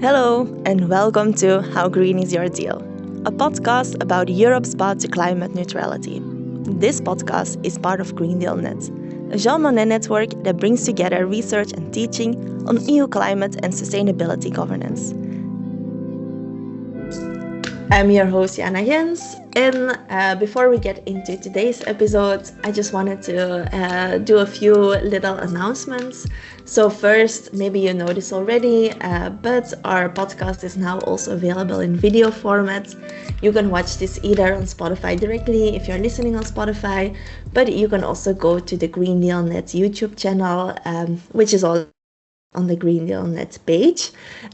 Hello, and welcome to How Green Is Your Deal, a podcast about Europe's path to climate neutrality. This podcast is part of GreenDeal-NET, a Jean Monnet network that brings together research and teaching on EU climate and sustainability governance. I'm your host, Jana Gheuens, and before we get into today's episode, I just wanted to do a few little announcements. So first, maybe you know this already, but our podcast is now also available in video format. You can watch this either on Spotify directly if you're listening on Spotify, but you can also go to the GreenDeal-NET YouTube channel, which is all on the GreenDeal-NET page.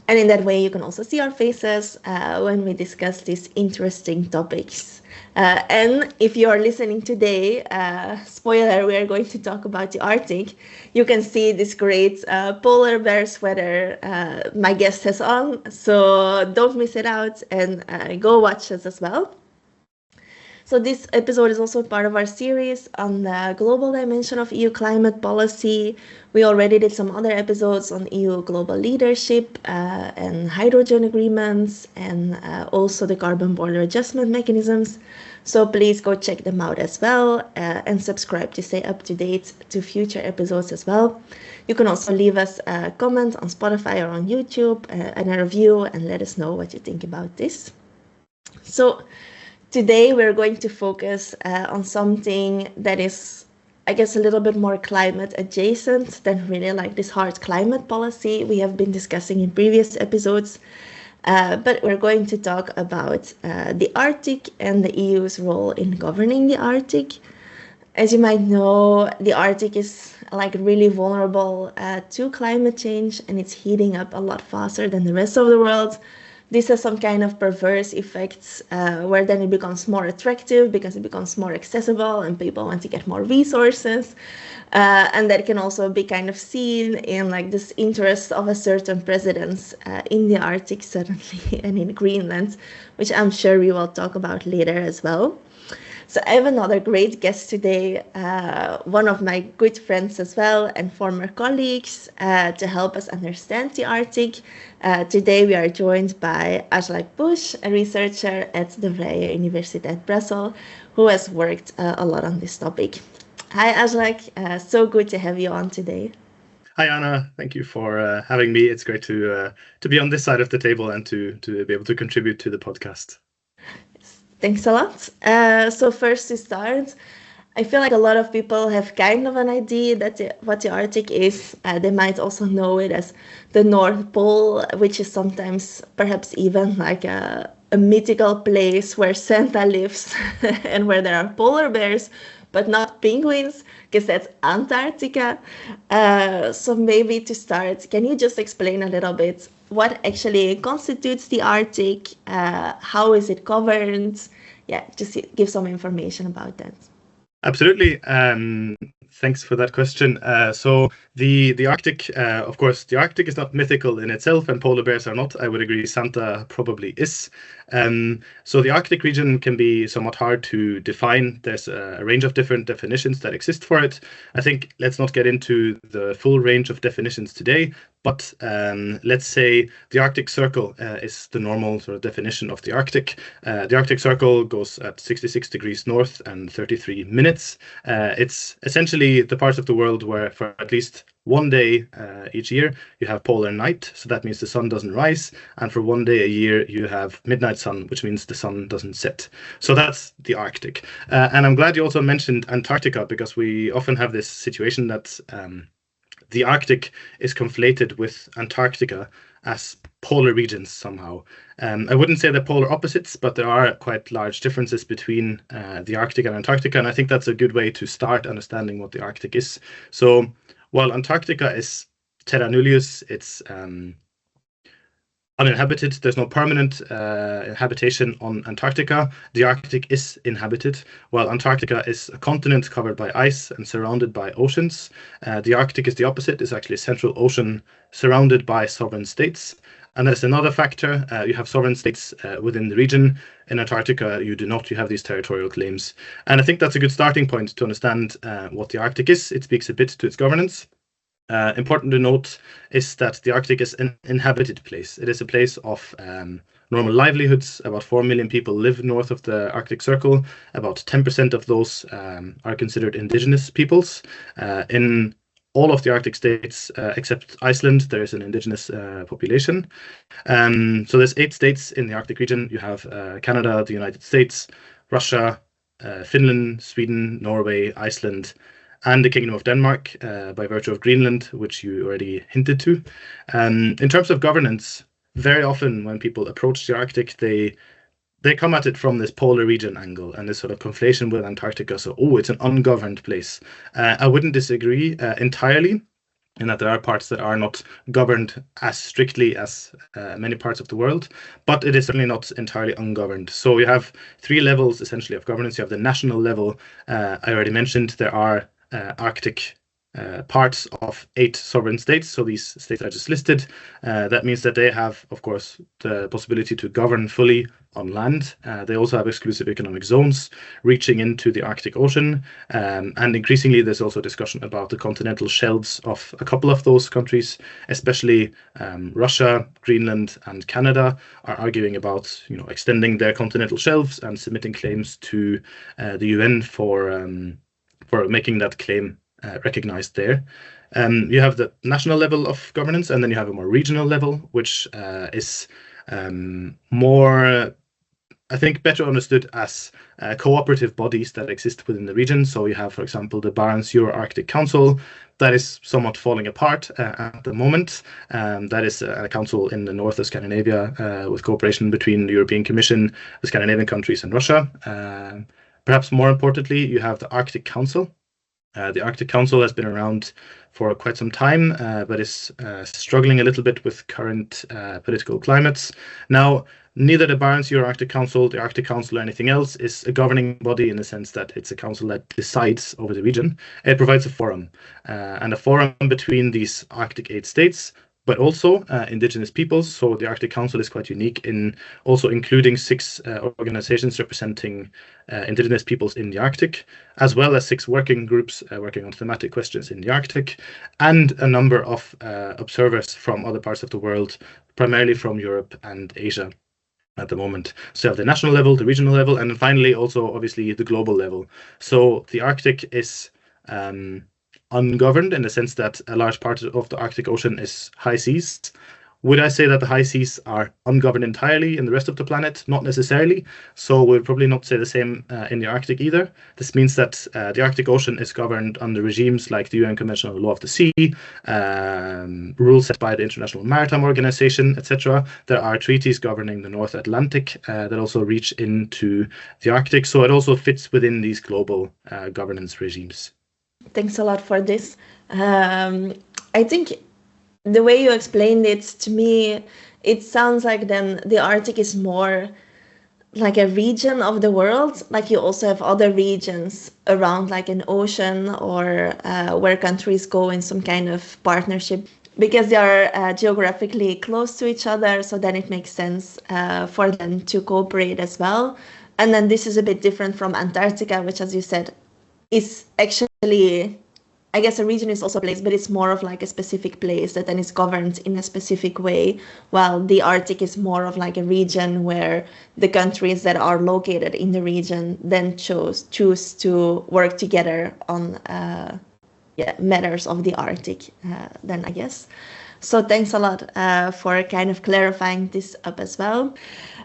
And in that way, you can also see our faces when we discuss these interesting topics. And if you are listening today, spoiler, we are going to talk about the Arctic. You can see this great polar bear sweater my guest has on. So don't miss it out and go watch us as well. So this episode is also part of our series on the global dimension of EU climate policy. We already did some other episodes on EU global leadership and hydrogen agreements and also the carbon border adjustment mechanisms. So please go check them out as well and subscribe to stay up to date to future episodes as well. You can also leave us a comment on Spotify or on YouTube and a review and let us know what you think about this. So today, we're going to focus on something that is, I guess, a little bit more climate adjacent than really like this hard climate policy we have been discussing in previous episodes. But we're going to talk about the Arctic and the EU's role in governing the Arctic. As you might know, the Arctic is like really vulnerable to climate change, and it's heating up a lot faster than the rest of the world. This has some kind of perverse effects where then it becomes more attractive because it becomes more accessible and people want to get more resources. And that can also be kind of seen in like this interest of a certain presidents in the Arctic suddenly and in Greenland, which I'm sure we will talk about later as well. So I have another great guest today, one of my good friends as well and former colleagues to help us understand the Arctic. Today we are joined by Aslak Busch, a researcher at the Vrije Universiteit Brussel, who has worked a lot on this topic. Hi Aslak, so good to have you on today. Hi Anna, thank you for having me. It's great to be on this side of the table and to be able to contribute to the podcast. Thanks a lot. So first to start, I feel like a lot of people have kind of an idea that what the Arctic is. They might also know it as the North Pole, which is sometimes perhaps even like a mythical place where Santa lives and where there are polar bears, but not penguins, because that's Antarctica. So maybe to start, can you just explain a little bit what actually constitutes the Arctic? How is it governed? Yeah, just give some information about that. Absolutely. Thanks for that question. So the Arctic, of course, the Arctic is not mythical in itself, and polar bears are not. I would agree Santa probably is. So the Arctic region can be somewhat hard to define. There's a range of different definitions that exist for it. I think let's not get into the full range of definitions today, but let's say the Arctic Circle is the normal sort of definition of the Arctic. The Arctic Circle goes at 66 degrees north and 33 minutes. It's essentially the part of the world where for at least one day each year you have polar night, so that means the sun doesn't rise, and for one day a year you have midnight sun, which means the sun doesn't set. So that's the Arctic. And I'm glad you also mentioned Antarctica, because we often have this situation that the Arctic is conflated with Antarctica as polar regions somehow. I wouldn't say they're polar opposites, but there are quite large differences between the Arctic and Antarctica, and I think that's a good way to start understanding what the Arctic is. So while Antarctica is terra nullius, it's uninhabited. There's no permanent habitation on Antarctica. The Arctic is inhabited, while Antarctica is a continent covered by ice and surrounded by oceans. The Arctic is the opposite. It's actually a central ocean surrounded by sovereign states. And there's another factor. You have sovereign states within the region. In Antarctica, you do not. You have these territorial claims. And I think that's a good starting point to understand what the Arctic is. It speaks a bit to its governance. Important to note is that the Arctic is an inhabited place. It is a place of normal livelihoods. About 4 million people live north of the Arctic Circle. About 10% of those are considered indigenous peoples. In all of the Arctic states, except Iceland, there is an indigenous population. So there's 8 states in the Arctic region. You have Canada, the United States, Russia, Finland, Sweden, Norway, Iceland, and the Kingdom of Denmark by virtue of Greenland, which you already hinted to. In terms of governance, very often when people approach the Arctic, they come at it from this polar region angle and this sort of conflation with Antarctica. So, oh, it's an ungoverned place. I wouldn't disagree entirely in that there are parts that are not governed as strictly as many parts of the world, but it is certainly not entirely ungoverned. So you have 3 levels essentially of governance. You have the national level. I already mentioned there are Arctic parts of 8 sovereign states. So these states I just listed. That means that they have, of course, the possibility to govern fully on land. They also have exclusive economic zones reaching into the Arctic Ocean. And increasingly, there's also discussion about the continental shelves of a couple of those countries, especially Russia, Greenland, and Canada are arguing about, extending their continental shelves and submitting claims to the UN for making that claim recognized there. You have the national level of governance, and then you have a more regional level, which is more, I think, better understood as cooperative bodies that exist within the region. So you have, for example, the Barents Euro-Arctic Council that is somewhat falling apart at the moment. That is a council in the north of Scandinavia with cooperation between the European Commission, the Scandinavian countries, and Russia. Perhaps more importantly, you have the Arctic Council. The Arctic Council has been around for quite some time, but is struggling a little bit with current political climates. Now, neither the Barents Euro-Arctic Council, the Arctic Council, or anything else is a governing body in the sense that it's a council that decides over the region. It provides a forum, and a forum between these Arctic 8 states, but also indigenous peoples. So the Arctic Council is quite unique in also including 6 organizations representing indigenous peoples in the Arctic, as well as 6 working groups working on thematic questions in the Arctic, and a number of observers from other parts of the world, primarily from Europe and Asia at the moment. So you have the national level, the regional level, and then finally also obviously the global level. So the Arctic is ungoverned in the sense that a large part of the Arctic Ocean is high seas. Would I say that the high seas are ungoverned entirely in the rest of the planet? Not necessarily. So we'll probably not say the same in the Arctic either. This means that the Arctic Ocean is governed under regimes like the UN Convention on the Law of the Sea, rules set by the International Maritime Organization, etc. There are treaties governing the North Atlantic that also reach into the Arctic. So it also fits within these global governance regimes. Thanks a lot for this. I think the way you explained it to me, it sounds like then the Arctic is more like a region of the world. Like you also have other regions around like an ocean or where countries go in some kind of partnership because they are geographically close to each other. So then it makes sense for them to cooperate as well. And then this is a bit different from Antarctica, which, as you said, is actually, I guess a region is also a place, but it's more of like a specific place that then is governed in a specific way, while the Arctic is more of like a region where the countries that are located in the region then choose to work together on matters of the Arctic, then I guess. So thanks a lot for kind of clarifying this up as well.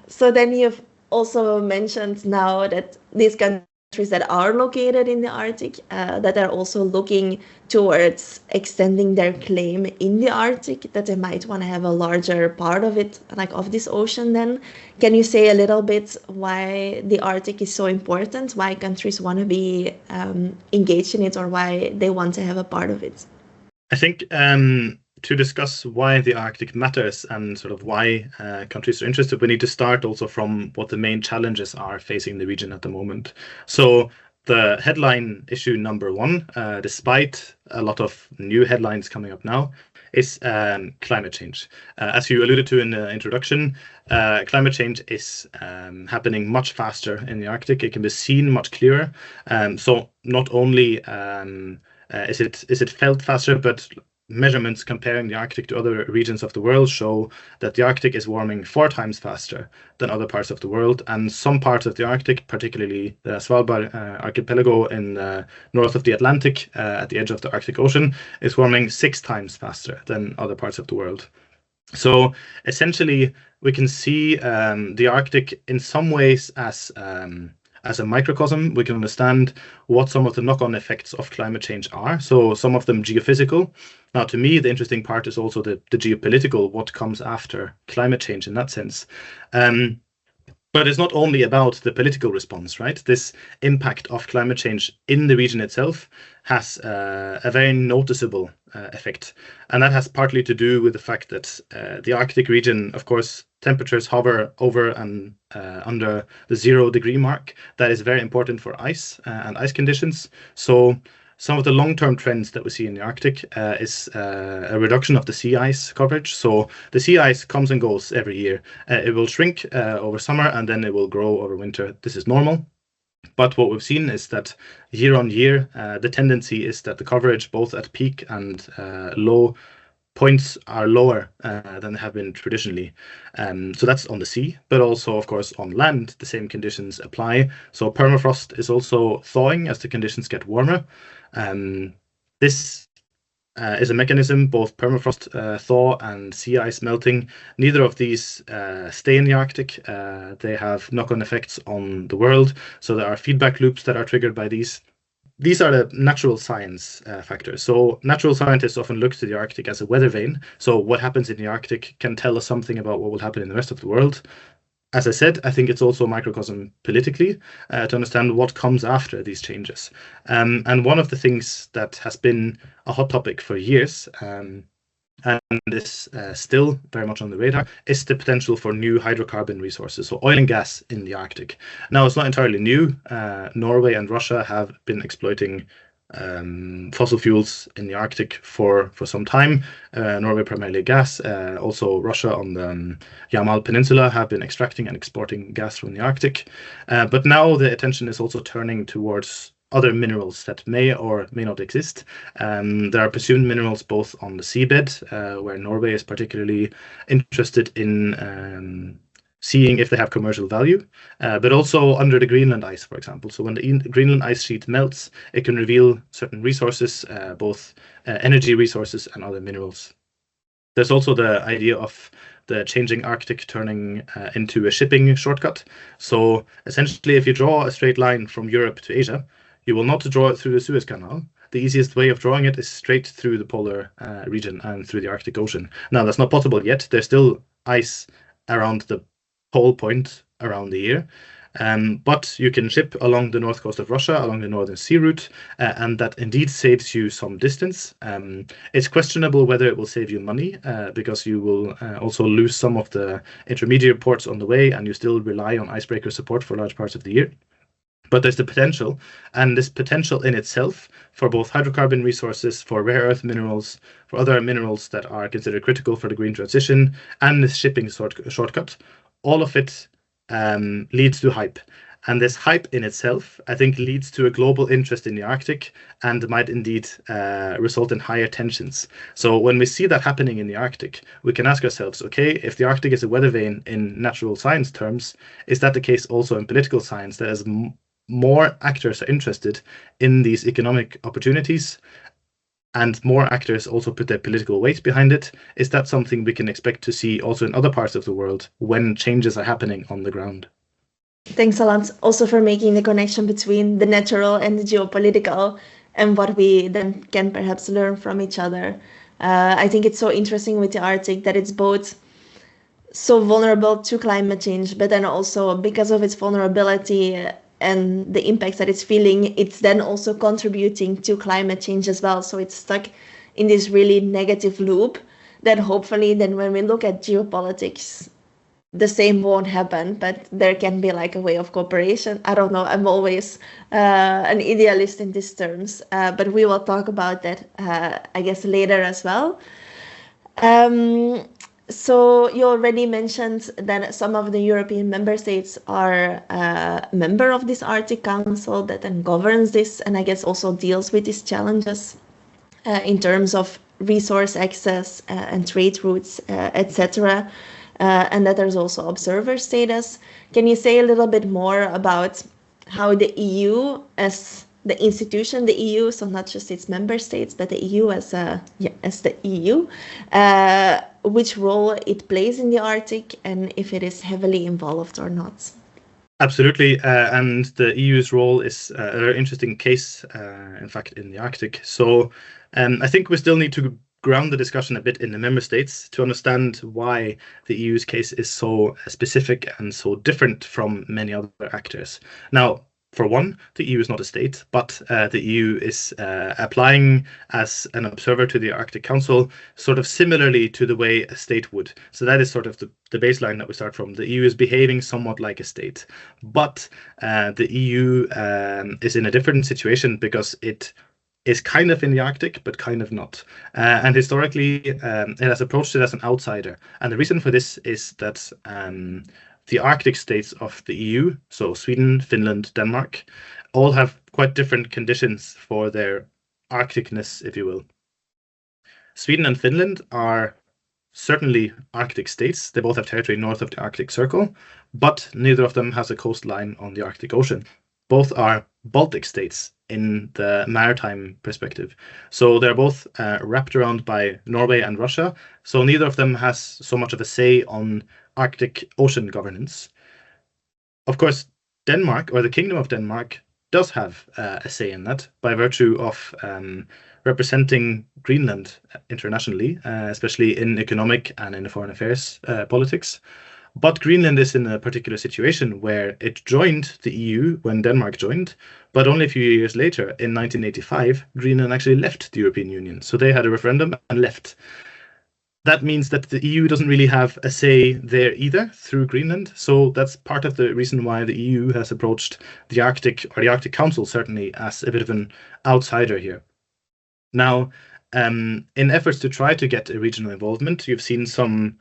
So then you've also mentioned now that these countries that are located in the Arctic, that are also looking towards extending their claim in the Arctic, that they might want to have a larger part of it, like of this ocean then. Can you say a little bit why the Arctic is so important, why countries want to be engaged in it, or why they want to have a part of it? I think to discuss why the Arctic matters and sort of why countries are interested, we need to start also from what the main challenges are facing the region at the moment. So the headline issue number 1, despite a lot of new headlines coming up now, is climate change. As you alluded to in the introduction, climate change is happening much faster in the Arctic. It can be seen much clearer. So not only is it felt faster, but measurements comparing the Arctic to other regions of the world show that the Arctic is warming 4 times faster than other parts of the world, and some parts of the Arctic, particularly the Svalbard archipelago in north of the Atlantic at the edge of the Arctic Ocean, is warming 6 times faster than other parts of the world. So essentially, we can see the Arctic in some ways as a microcosm. We can understand what some of the knock-on effects of climate change are. So some of them geophysical. Now, to me, the interesting part is also the geopolitical, what comes after climate change in that sense. But it's not only about the political response, right? This impact of climate change in the region itself has a very noticeable effect. And that has partly to do with the fact that the Arctic region, of course, temperatures hover over and under the 0-degree mark. That is very important for ice and ice conditions. So some of the long-term trends that we see in the Arctic is a reduction of the sea ice coverage. So the sea ice comes and goes every year. It will shrink over summer and then it will grow over winter. This is normal. But what we've seen is that year on year, the tendency is that the coverage both at peak and low points are lower than they have been traditionally. So that's on the sea, but also, of course, on land, the same conditions apply. So permafrost is also thawing as the conditions get warmer. This is a mechanism, both permafrost thaw and sea ice melting. Neither of these stay in the Arctic. They have knock-on effects on the world. So there are feedback loops that are triggered by these. These are the natural science factors. So natural scientists often look to the Arctic as a weather vane. So what happens in the Arctic can tell us something about what will happen in the rest of the world. As I said, I think it's also a microcosm politically to understand what comes after these changes. And one of the things that has been a hot topic for years, and is still very much on the radar, is the potential for new hydrocarbon resources, so oil and gas in the Arctic. Now, it's not entirely new. Norway and Russia have been exploiting fossil fuels in the Arctic for some time. Norway primarily gas, also Russia on the Yamal Peninsula have been extracting and exporting gas from the Arctic. But now the attention is also turning towards other minerals that may or may not exist. There are presumed minerals both on the seabed, where Norway is particularly interested in seeing if they have commercial value, but also under the Greenland ice, for example. So when the Greenland ice sheet melts, it can reveal certain resources, both energy resources and other minerals. There's also the idea of the changing Arctic turning into a shipping shortcut. So essentially, if you draw a straight line from Europe to Asia, you will not draw it through the Suez Canal. The easiest way of drawing it is straight through the polar region and through the Arctic Ocean. Now, that's not possible yet. There's still ice around the pole point around the year. But you can ship along the north coast of Russia, along the Northern Sea route, and that indeed saves you some distance. It's questionable whether it will save you money, because you will also lose some of the intermediate ports on the way, and you still rely on icebreaker support for large parts of the year. But there's the potential, and this potential in itself for both hydrocarbon resources, for rare earth minerals, for other minerals that are considered critical for the green transition, and this shipping shortcut, all of it leads to hype. And this hype in itself, I think, leads to a global interest in the Arctic and might indeed result in higher tensions. So when we see that happening in the Arctic, we can ask ourselves, okay, if the Arctic is a weather vane in natural science terms, is that the case also in political science, that as more actors are interested in these economic opportunities and more actors also put their political weight behind it? Is that something we can expect to see also in other parts of the world when changes are happening on the ground? Thanks a lot also for making the connection between the natural and the geopolitical and what we then can perhaps learn from each other. I think it's so interesting with the Arctic that it's both so vulnerable to climate change, but then also because of its vulnerability and the impacts that it's feeling, it's then also contributing to climate change as well. So it's stuck in this really negative loop that hopefully then when we look at geopolitics, the same won't happen, but there can be like a way of cooperation. I don't know, I'm always an idealist in these terms, but we will talk about that, I guess, later as well. So you already mentioned that some of the European member states are a member of this Arctic Council that then governs this and I guess also deals with these challenges in terms of resource access and trade routes, etc., and that there's also observer status. Can you say a little bit more about how the EU as the institution, the EU, so not just its member states, but the EU as the EU, which role it plays in the Arctic and if it is heavily involved or not? Absolutely, and the EU's role is a very interesting case, in fact, in the Arctic. So I think we still need to ground the discussion a bit in the member states to understand why the EU's case is so specific and so different from many other actors. Now, for one, the EU is not a state, but the EU is applying as an observer to the Arctic Council, sort of similarly to the way a state would. So that is sort of the baseline that we start from. The EU is behaving somewhat like a state, but the EU is in a different situation because it is kind of in the Arctic, but kind of not. And historically, it has approached it as an outsider. And the reason for this is that the Arctic states of the EU, so Sweden, Finland, Denmark, all have quite different conditions for their Arcticness, if you will. Sweden and Finland are certainly Arctic states. They both have territory north of the Arctic Circle, but neither of them has a coastline on the Arctic Ocean. Both are Baltic states in the maritime perspective. So they're both wrapped around by Norway and Russia. So neither of them has so much of a say on Arctic Ocean governance. Of course, Denmark, or the Kingdom of Denmark, does have a say in that by virtue of representing Greenland internationally, especially in economic and in foreign affairs politics. But Greenland is in a particular situation where it joined the EU when Denmark joined, but only a few years later, in 1985, Greenland actually left the European Union. So they had a referendum and left. That means that the EU doesn't really have a say there either through Greenland. So that's part of the reason why the EU has approached the Arctic, or the Arctic Council certainly, as a bit of an outsider here. Now, in efforts to try to get a regional involvement, you've seen some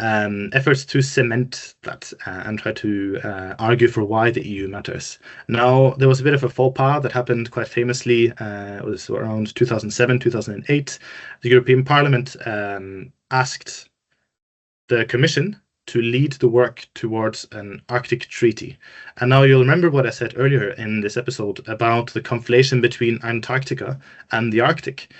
efforts to cement that and try to argue for why the EU matters. Now, there was a bit of a faux pas that happened quite famously. It was around 2007, 2008. The European Parliament asked the Commission to lead the work towards an Arctic treaty. And now you'll remember what I said earlier in this episode about the conflation between Antarctica and the Arctic.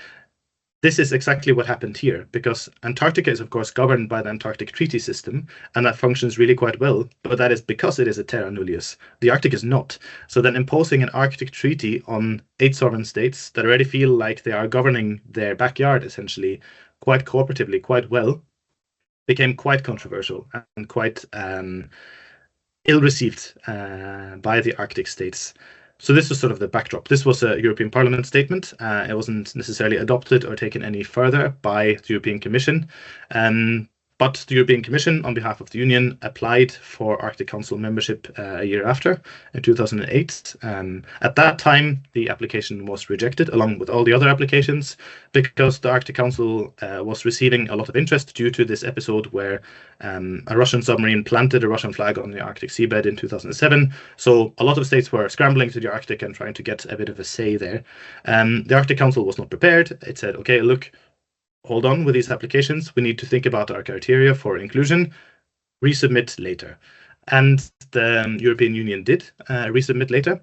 This is exactly what happened here, because Antarctica is, of course, governed by the Antarctic Treaty System, and that functions really quite well, but that is because it is a terra nullius. The Arctic is not. So then imposing an Arctic treaty on 8 sovereign states that already feel like they are governing their backyard, essentially, quite cooperatively, quite well, became quite controversial and quite ill-received by the Arctic states. So this was sort of the backdrop. This was a European Parliament statement. It wasn't necessarily adopted or taken any further by the European Commission. But the European Commission, on behalf of the Union, applied for Arctic Council membership a year after, in 2008. At that time, the application was rejected, along with all the other applications, because the Arctic Council was receiving a lot of interest due to this episode where a Russian submarine planted a Russian flag on the Arctic seabed in 2007. So a lot of states were scrambling to the Arctic and trying to get a bit of a say there. The Arctic Council was not prepared. It said, okay, look, hold on with these applications. We need to think about our criteria for inclusion. Resubmit later. And the European Union did resubmit later,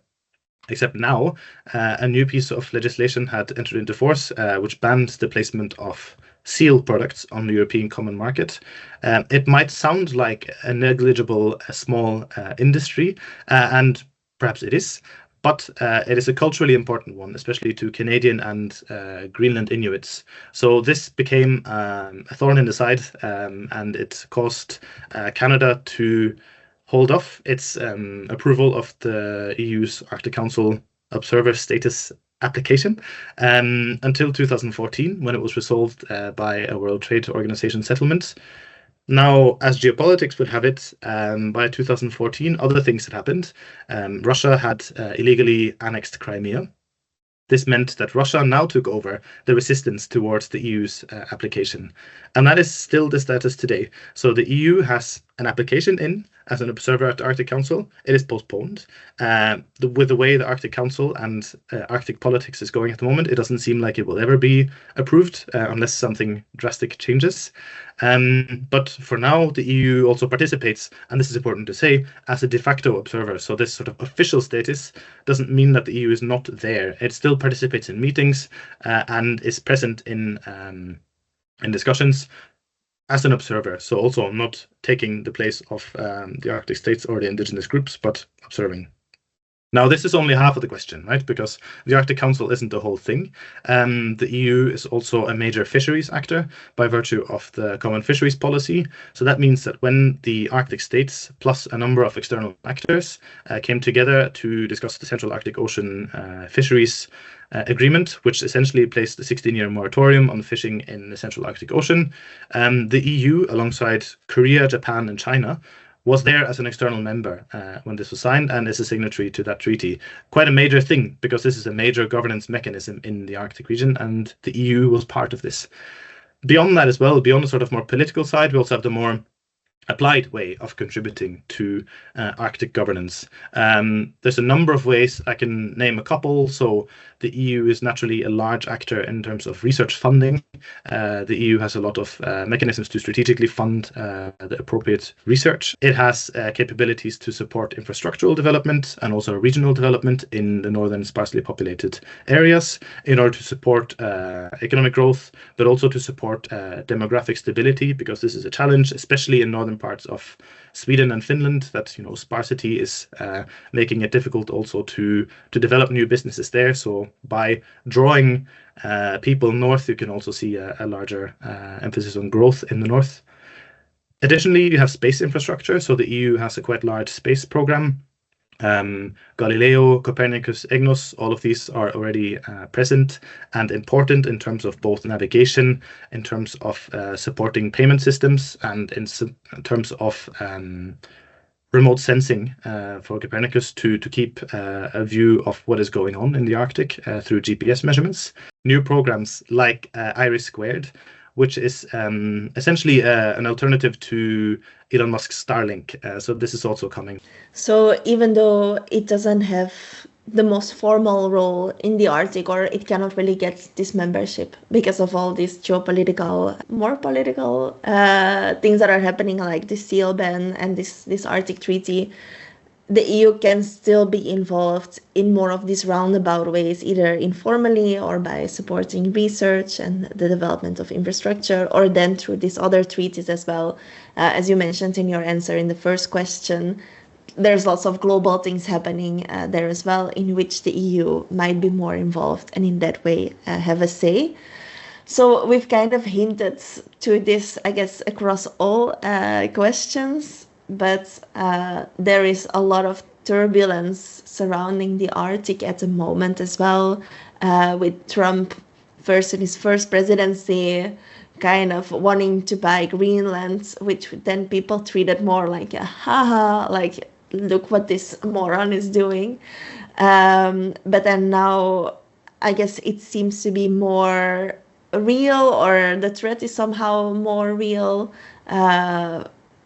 except now a new piece of legislation had entered into force, which banned the placement of seal products on the European common market. It might sound like a negligible, small industry, and perhaps it is, but it is a culturally important one, especially to Canadian and Greenland Inuits. So this became a thorn in the side, and it caused Canada to hold off its approval of the EU's Arctic Council observer status application until 2014, when it was resolved by a World Trade Organization settlement. Now, as geopolitics would have it, by 2014, other things had happened. Russia had illegally annexed Crimea. This meant that Russia now took over the resistance towards the EU's application. And that is still the status today. So the EU has an application in, as an observer at the Arctic Council. It is postponed. With the way the Arctic Council and Arctic politics is going at the moment, it doesn't seem like it will ever be approved unless something drastic changes. But for now, the EU also participates, and this is important to say, as a de facto observer. So this sort of official status doesn't mean that the EU is not there. It still participates in meetings and is present in discussions as an observer. So also not taking the place of the Arctic states or the indigenous groups, but observing. Now, this is only half of the question, right? Because the Arctic Council isn't the whole thing. The EU is also a major fisheries actor by virtue of the common fisheries policy. So that means that when the Arctic states plus a number of external actors came together to discuss the Central Arctic Ocean fisheries agreement, which essentially placed a 16-year moratorium on fishing in the Central Arctic Ocean, the EU, alongside Korea, Japan, and China, was there as an external member when this was signed and is a signatory to that treaty. Quite a major thing, because this is a major governance mechanism in the Arctic region, and the EU was part of this. Beyond that as well, beyond the sort of more political side, we also have the more applied way of contributing to Arctic governance. There's a number of ways. I can name a couple. So the EU is naturally a large actor in terms of research funding. The EU has a lot of mechanisms to strategically fund the appropriate research. It has capabilities to support infrastructural development and also regional development in the northern sparsely populated areas in order to support economic growth, but also to support demographic stability, because this is a challenge, especially in northern parts of Sweden and Finland, that sparsity is making it difficult also to develop new businesses there. So by drawing people north, you can also see a larger emphasis on growth in the north. Additionally, you have space infrastructure. So the EU has a quite large space program. Galileo, Copernicus, EGNOS, all of these are already present and important in terms of both navigation, in terms of supporting payment systems, and in terms of remote sensing for Copernicus to keep a view of what is going on in the Arctic through GPS measurements. New programs like IRIS², which is essentially an alternative to Elon Musk's Starlink. So this is also coming. So even though it doesn't have the most formal role in the Arctic, or it cannot really get this membership because of all these geopolitical, more political things that are happening, like the seal ban and this Arctic treaty, the EU can still be involved in more of these roundabout ways, either informally or by supporting research and the development of infrastructure, or then through these other treaties as well. As you mentioned in your answer in the first question, there's lots of global things happening there as well, in which the EU might be more involved and in that way have a say. So we've kind of hinted to this, I guess, across all questions. But there is a lot of turbulence surrounding the Arctic at the moment as well, with Trump first in his first presidency kind of wanting to buy Greenland, which then people treated more like a haha, like look what this moron is doing. But then now I guess it seems to be more real, or the threat is somehow more real.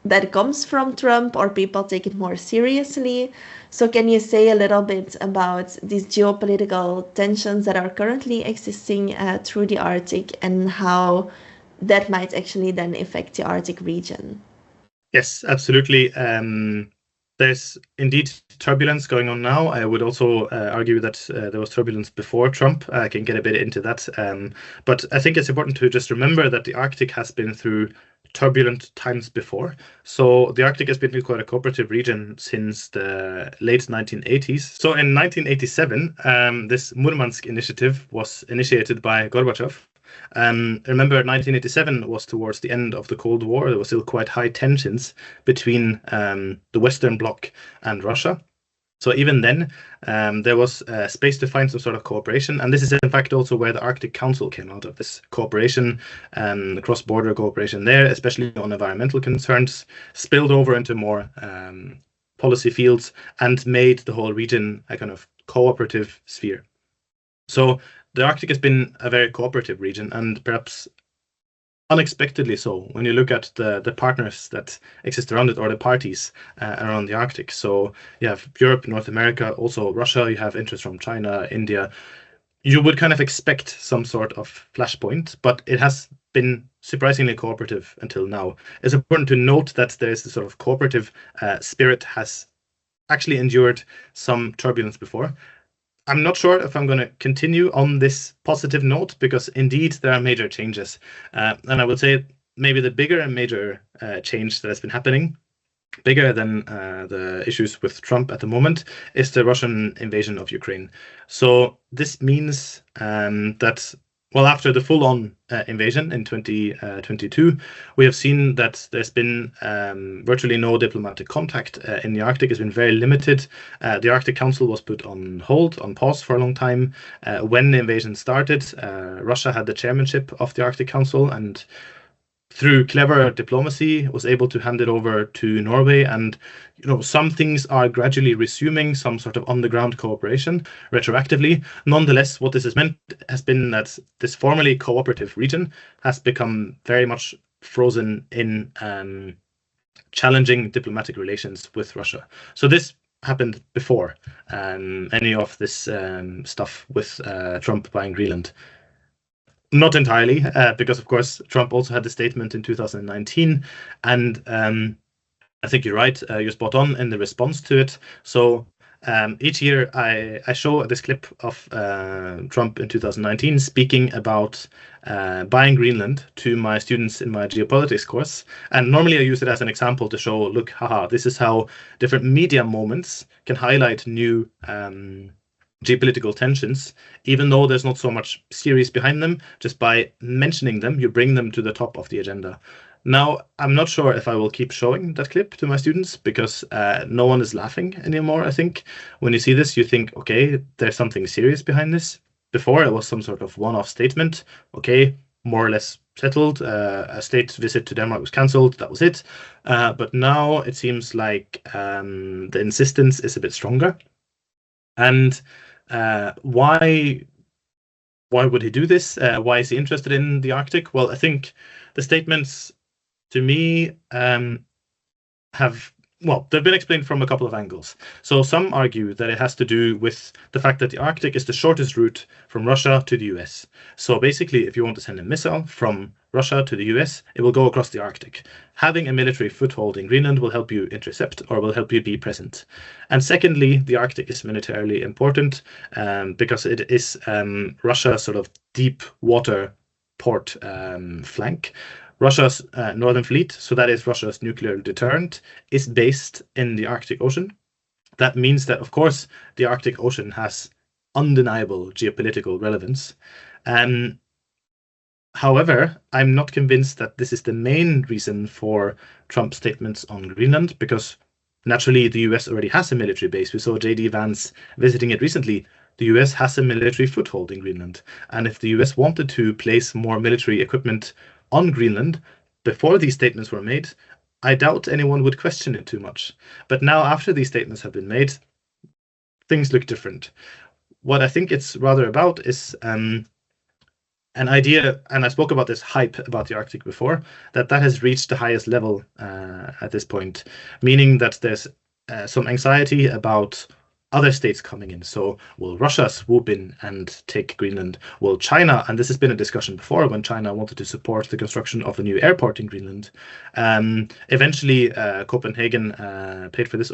That comes from Trump, or people take it more seriously. So can you say a little bit about these geopolitical tensions that are currently existing through the Arctic, and how that might actually then affect the Arctic region? Yes, absolutely. There's indeed turbulence going on now. I would also argue that there was turbulence before Trump. I can get a bit into that. But I think it's important to just remember that the Arctic has been through turbulent times before. So the Arctic has been quite a cooperative region since the late 1980s. So in 1987, this Murmansk initiative was initiated by Gorbachev. Remember, 1987 was towards the end of the Cold War. There were still quite high tensions between the Western Bloc and Russia. So even then, there was space to find some sort of cooperation. And this is, in fact, also where the Arctic Council came out of, this cooperation, cross-border cooperation there, especially on environmental concerns, spilled over into more policy fields and made the whole region a kind of cooperative sphere. So the Arctic has been a very cooperative region, and perhaps unexpectedly so when you look at the partners that exist around it, or the parties around the Arctic. So you have Europe, North America, also Russia, you have interest from China, India. You would kind of expect some sort of flashpoint, but it has been surprisingly cooperative until now. It's important to note that there is a sort of cooperative spirit has actually endured some turbulence before. I'm not sure if I'm going to continue on this positive note, because indeed there are major changes. And I would say maybe the bigger and major change that has been happening, bigger than the issues with Trump at the moment, is the Russian invasion of Ukraine. So this means that, well, after the full-on invasion in 2022, we have seen that there's been virtually no diplomatic contact in the Arctic. It's been very limited. The Arctic Council was put on hold, on pause for a long time. When the invasion started, Russia had the chairmanship of the Arctic Council, and through clever diplomacy was able to hand it over to Norway. And some things are gradually resuming some sort of on-the-ground cooperation retroactively. Nonetheless, what this has meant has been that this formerly cooperative region has become very much frozen in challenging diplomatic relations with Russia. So this happened before any of this stuff with Trump buying Greenland. Not entirely, because of course Trump also had the statement in 2019, and I think you're right, you're spot on in the response to it. So each year I show this clip of Trump in 2019 speaking about buying Greenland to my students in my geopolitics course, and normally I use it as an example to show, look, haha, this is how different media moments can highlight new geopolitical tensions, even though there's not so much series behind them. Just by mentioning them, you bring them to the top of the agenda. Now, I'm not sure if I will keep showing that clip to my students, because no one is laughing anymore, I think. When you see this, you think, okay, there's something serious behind this. Before, it was some sort of one-off statement. Okay, more or less settled. A state visit to Denmark was cancelled. That was it. But now it seems like the insistence is a bit stronger. And why would he do this? Why is he interested in the Arctic? Well, I think the statements, to me, they've been explained from a couple of angles. So some argue that it has to do with the fact that the Arctic is the shortest route from Russia to the US. So basically, if you want to send a missile from Russia to the US, it will go across the Arctic. Having a military foothold in Greenland will help you intercept, or will help you be present. And secondly, the Arctic is militarily important because it is Russia's sort of deep water port flank. Russia's Northern Fleet, so that is Russia's nuclear deterrent, is based in the Arctic Ocean. That means that, of course, the Arctic Ocean has undeniable geopolitical relevance. However, I'm not convinced that this is the main reason for Trump's statements on Greenland, because naturally the US already has a military base. We saw J.D. Vance visiting it recently. The US has a military foothold in Greenland. And if the US wanted to place more military equipment on Greenland before these statements were made, I doubt anyone would question it too much. But now, after these statements have been made, things look different. What I think it's rather about is an idea, and I spoke about this hype about the Arctic before, that has reached the highest level at this point, meaning that there's some anxiety about other states coming in. So will Russia swoop in and take Greenland? Will China, and this has been a discussion before when China wanted to support the construction of a new airport in Greenland. Eventually, Copenhagen paid for this,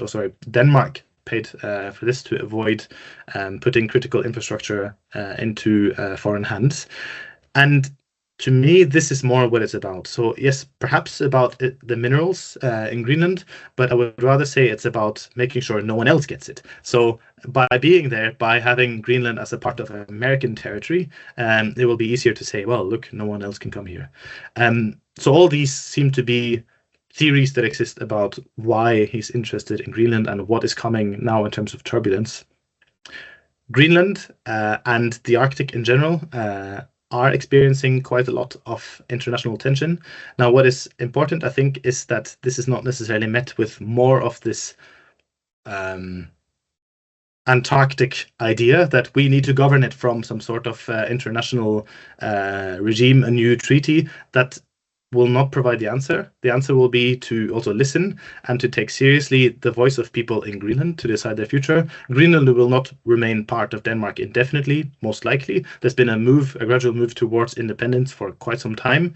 Denmark paid for this to avoid putting critical infrastructure into foreign hands. And to me, this is more what it's about. So yes, perhaps about the minerals in Greenland, but I would rather say it's about making sure no one else gets it. So by being there, by having Greenland as a part of American territory, it will be easier to say, well, look, no one else can come here. So all these seem to be theories that exist about why he's interested in Greenland and what is coming now in terms of turbulence. Greenland and the Arctic in general are experiencing quite a lot of international tension. Now, what is important, I think, is that this is not necessarily met with more of this Antarctic idea that we need to govern it from some sort of international regime, a new treaty. That will not provide the answer. The answer will be to also listen and to take seriously the voice of people in Greenland to decide their future. Greenland will not remain part of Denmark indefinitely, most likely. There's been a gradual move towards independence for quite some time.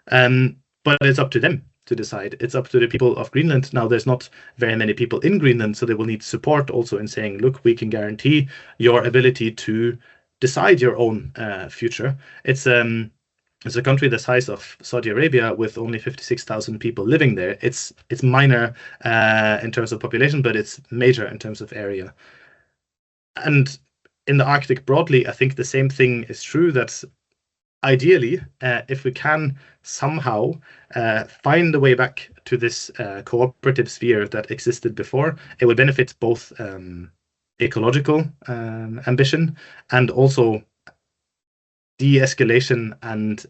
But it's up to them to decide. It's up to the people of Greenland. Now, there's not very many people in Greenland, so they will need support also in saying, look, we can guarantee your ability to decide your own future. It's a country the size of Saudi Arabia with only 56,000 people living there. It's minor in terms of population, but it's major in terms of area. And in the Arctic broadly, I think the same thing is true, that ideally, if we can somehow find a way back to this cooperative sphere that existed before, it would benefit both ecological ambition and also de-escalation and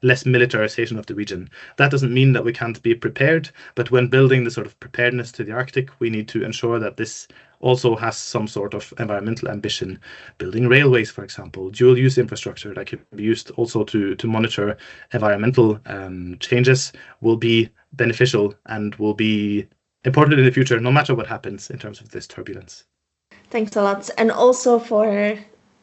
less militarization of the region. That doesn't mean that we can't be prepared, but when building the sort of preparedness to the Arctic, we need to ensure that this also has some sort of environmental ambition. Building railways, for example, dual-use infrastructure that can be used also to monitor environmental changes will be beneficial and will be important in the future, no matter what happens in terms of this turbulence. Thanks a lot. And also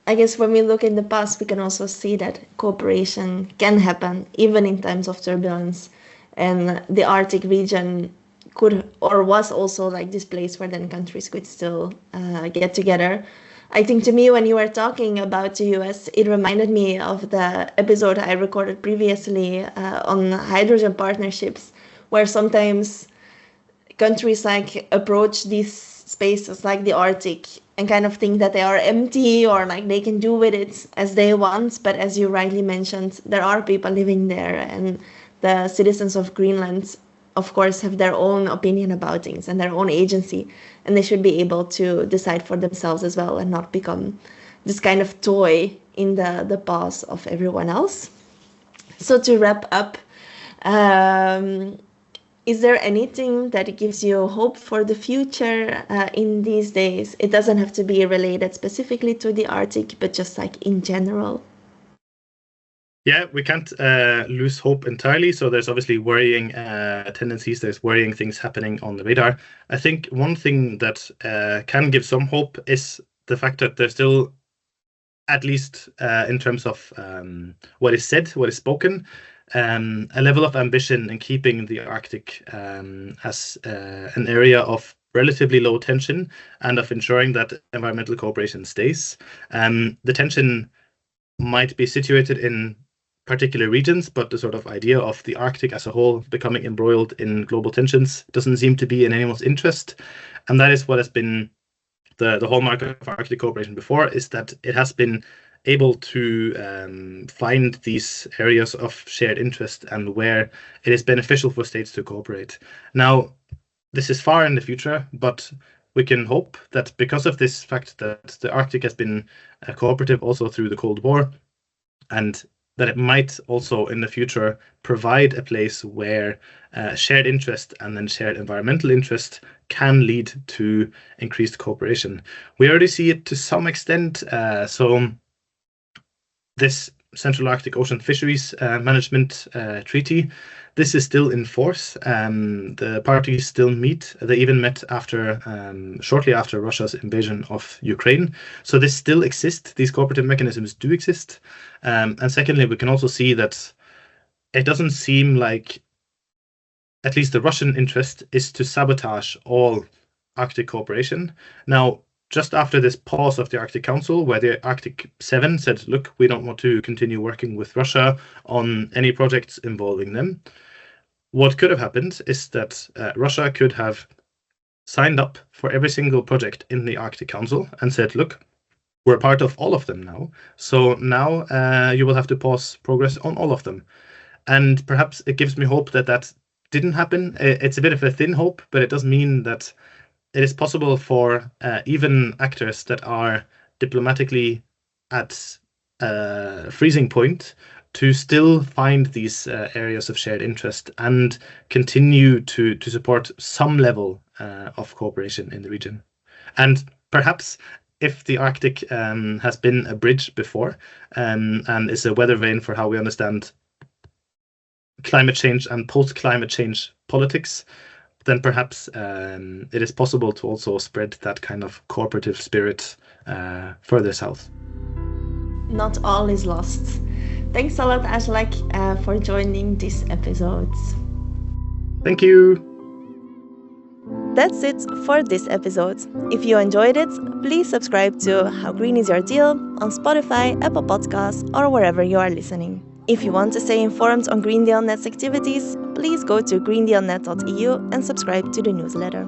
I guess when we look in the past, we can also see that cooperation can happen even in times of turbulence. And the Arctic region could or was also like this place where then countries could still get together. I think to me, when you were talking about the US, it reminded me of the episode I recorded previously on hydrogen partnerships, where sometimes countries like approach these spaces like the Arctic and kind of think that they are empty or like they can do with it as they want. But as you rightly mentioned, there are people living there, and the citizens of Greenland, of course, have their own opinion about things and their own agency, and they should be able to decide for themselves as well and not become this kind of toy in the paws of everyone else. So to wrap up, is there anything that gives you hope for the future in these days? It doesn't have to be related specifically to the Arctic, but just like in general. Yeah, we can't lose hope entirely. So there's obviously worrying tendencies. There's worrying things happening on the radar. I think one thing that can give some hope is the fact that there's still, at least in terms of what is said, what is spoken, a level of ambition in keeping the Arctic as an area of relatively low tension and of ensuring that environmental cooperation stays. The tension might be situated in particular regions, but the sort of idea of the Arctic as a whole becoming embroiled in global tensions doesn't seem to be in anyone's interest. And that is what has been the hallmark of Arctic cooperation before, is that it has been able to find these areas of shared interest and where it is beneficial for states to cooperate. Now, this is far in the future, but we can hope that because of this fact that the Arctic has been cooperative also through the Cold War, and that it might also in the future provide a place where shared interest and then shared environmental interest can lead to increased cooperation. We already see it to some extent. So this Central Arctic Ocean Fisheries Management Treaty, this is still in force. The parties still meet. They even met after shortly after Russia's invasion of Ukraine. So this still exists. These cooperative mechanisms do exist. And secondly, we can also see that it doesn't seem like at least the Russian interest is to sabotage all Arctic cooperation. Now, just after this pause of the Arctic Council, where the Arctic 7 said, look, we don't want to continue working with Russia on any projects involving them, what could have happened is that Russia could have signed up for every single project in the Arctic Council and said, look, we're part of all of them now. So now you will have to pause progress on all of them. And perhaps it gives me hope that that didn't happen. It's a bit of a thin hope, but it does mean that it is possible for even actors that are diplomatically at a freezing point to still find these areas of shared interest and continue to support some level of cooperation in the region. And perhaps if the Arctic has been a bridge before and is a weather vane for how we understand climate change and post-climate change politics, then perhaps it is possible to also spread that kind of cooperative spirit further south. Not all is lost. Thanks a lot, Aslak, for joining this episode. Thank you. That's it for this episode. If you enjoyed it, please subscribe to How Green Is Your Deal on Spotify, Apple Podcasts, or wherever you are listening. If you want to stay informed on GreenDeal-NET's activities, please go to greendeal-net.eu and subscribe to the newsletter.